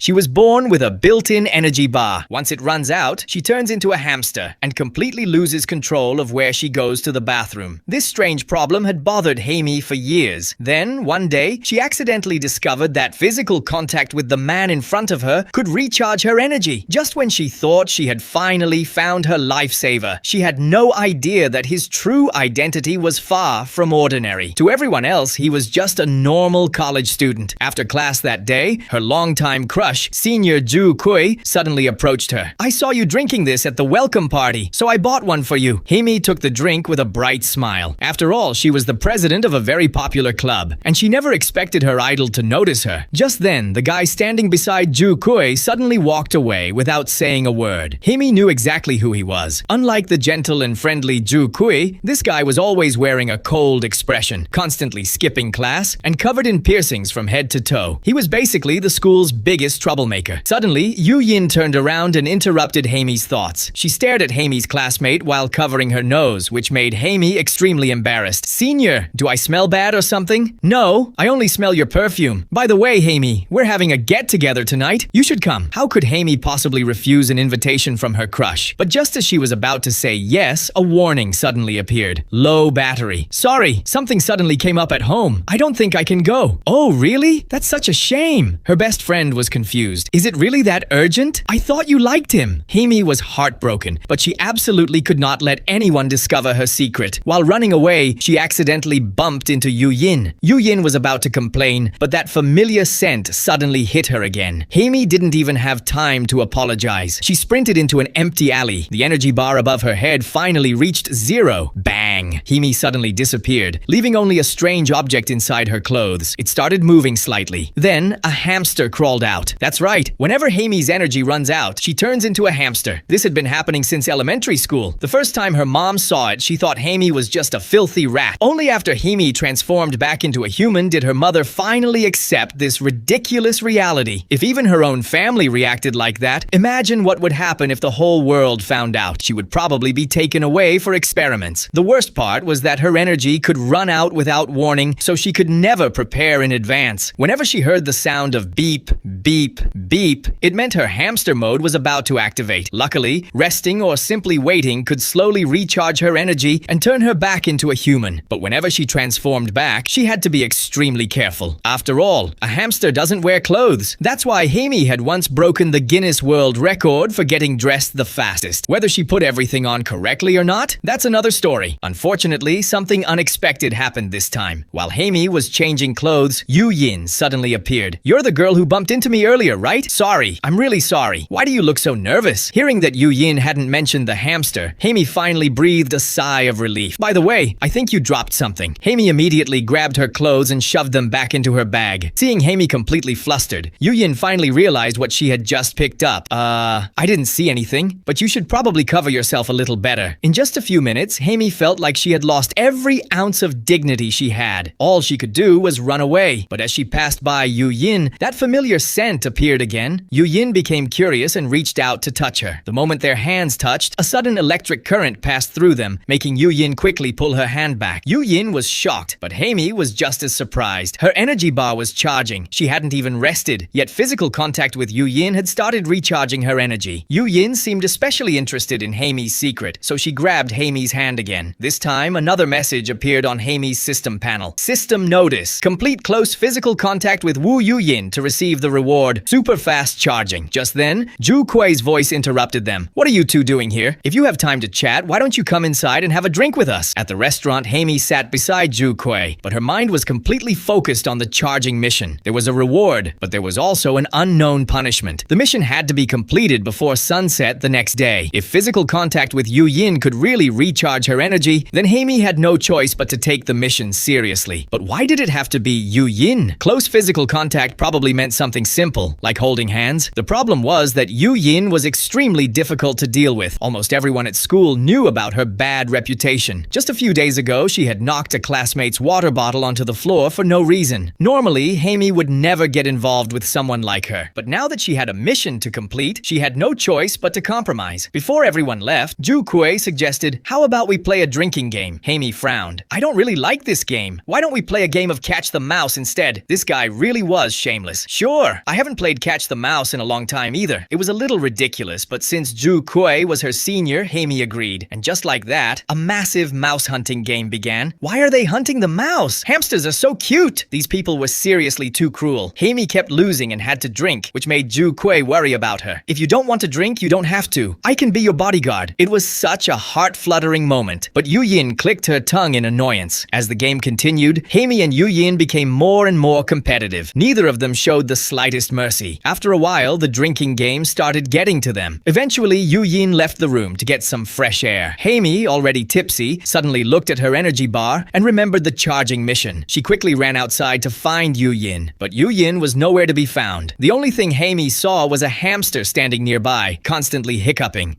She was born with a built-in energy bar. Once it runs out, she turns into a hamster and completely loses control of where she goes to the bathroom. This strange problem had bothered Amy for years. Then, one day, she accidentally discovered that physical contact with the man in front of her could recharge her energy. Just when she thought she had finally found her lifesaver, she had no idea that his true identity was far from ordinary. To everyone else, he was just a normal college student. After class that day, her longtime crush, Senior Ju Kui, suddenly approached her. "I saw you drinking this at the welcome party, so I bought one for you." Amy took the drink with a bright smile. After all, she was the president of a very popular club, and she never expected her idol to notice her. Just then, the guy standing beside Ju Kui suddenly walked away without saying a word. Amy knew exactly who he was. Unlike the gentle and friendly Ju Kui, this guy was always wearing a cold expression, constantly skipping class, and covered in piercings from head to toe. He was basically the school's biggest troublemaker. Suddenly, Yu Yin turned around and interrupted Amy's thoughts. She stared at Amy's classmate while covering her nose, which made Amy extremely embarrassed. "Senior, do I smell bad or something?" "No, I only smell your perfume. By the way, Amy, we're having a get-together tonight. You should come." How could Amy possibly refuse an invitation from her crush? But just as she was about to say yes, a warning suddenly appeared. Low battery. "Sorry, something suddenly came up at home. I don't think I can go." "Oh, really? That's such a shame." Her best friend was confused. "Is it really that urgent? I thought you liked him." Amy was heartbroken, but she absolutely could not let anyone discover her secret. While running away, she accidentally bumped into Yu Yin. Yu Yin was about to complain, but that familiar scent suddenly hit her again. Amy didn't even have time to apologize. She sprinted into an empty alley. The energy bar above her head finally reached zero. Bang! Amy suddenly disappeared, leaving only a strange object inside her clothes. It started moving slightly. Then, a hamster crawled out. That's right. Whenever Amy's energy runs out, she turns into a hamster. This had been happening since elementary school. The first time her mom saw it, she thought Amy was just a filthy rat. Only after Amy transformed back into a human did her mother finally accept this ridiculous reality. If even her own family reacted like that, imagine what would happen if the whole world found out. She would probably be taken away for experiments. The worst part was that her energy could run out without warning, so she could never prepare in advance. Whenever she heard the sound of beep, beep, beep, it meant her hamster mode was about to activate. Luckily, resting or simply waiting could slowly recharge her energy and turn her back into a human. But whenever she transformed back, she had to be extremely careful. After all, a hamster doesn't wear clothes. That's why Amy had once broken the Guinness World Record for getting dressed the fastest. Whether she put everything on correctly or not, that's another story. Unfortunately, something unexpected happened this time. While Amy was changing clothes, Yu Yin suddenly appeared. "You're the girl who bumped into me earlier, right? Sorry. I'm really sorry. Why do you look so nervous?" Hearing that Yu Yin hadn't mentioned the hamster, Amy finally breathed a sigh of relief. "By the way, I think you dropped something." Amy immediately grabbed her clothes and shoved them back into her bag. Seeing Amy completely flustered, Yu Yin finally realized what she had just picked up. I didn't see anything, but you should probably cover yourself a little better." In just a few minutes, Amy felt like she had lost every ounce of dignity she had. All she could do was run away. But as she passed by Yu Yin, that familiar scent appeared again. Yu Yin became curious and reached out to touch her. The moment their hands touched, a sudden electric current passed through them, making Yu Yin quickly pull her hand back. Yu Yin was shocked, but Amy was just as surprised. Her energy bar was charging. She hadn't even rested. Yet physical contact with Yu Yin had started recharging her energy. Yu Yin seemed especially interested in Amy's secret, so she grabbed Amy's hand again. This time, another message appeared on Amy's system panel. System notice. Complete close physical contact with Wu Yu Yin to receive the reward. Super fast charging. Just then, Ju Kui's voice interrupted them. "What are you two doing here? If you have time to chat, why don't you come inside and have a drink with us?" At the restaurant, Amy sat beside Ju Kui, but her mind was completely focused on the charging mission. There was a reward, but there was also an unknown punishment. The mission had to be completed before sunset the next day. If physical contact with Yu Yin could really recharge her energy, then Amy had no choice but to take the mission seriously. But why did it have to be Yu Yin? Close physical contact probably meant something simple, like holding hands. The problem was that Yu Yin was extremely difficult to deal with. Almost everyone at school knew about her bad reputation. Just a few days ago, she had knocked a classmate's water bottle onto the floor for no reason. Normally, Amy would never get involved with someone like her. But now that she had a mission to complete, she had no choice but to compromise. Before everyone left, Ju Kui suggested, "How about we play a drinking game?" Amy frowned. "I don't really like this game. Why don't we play a game of catch the mouse instead?" This guy really was shameless. "Sure, I haven't haven't played Catch the Mouse in a long time either. It was a little ridiculous, but since Ju Kuei was her senior, Hamey agreed. And just like that, a massive mouse hunting game began. Why are they hunting the mouse? Hamsters are so cute! These people were seriously too cruel. Hamey kept losing and had to drink, which made Ju Kuei worry about her. If you don't want to drink, you don't have to. I can be your bodyguard. It was such a heart-fluttering moment. But Yu Yin clicked her tongue in annoyance. As the game continued, Hamey and Yu Yin became more and more competitive. Neither of them showed the slightest mercy. After a while, the drinking game started getting to them. Eventually, Yu Yin left the room to get some fresh air. Hamey, already tipsy, suddenly looked at her energy bar and remembered the charging mission. She quickly ran outside to find Yu Yin, but Yu Yin was nowhere to be found. The only thing Hamey saw was a hamster standing nearby, constantly hiccuping.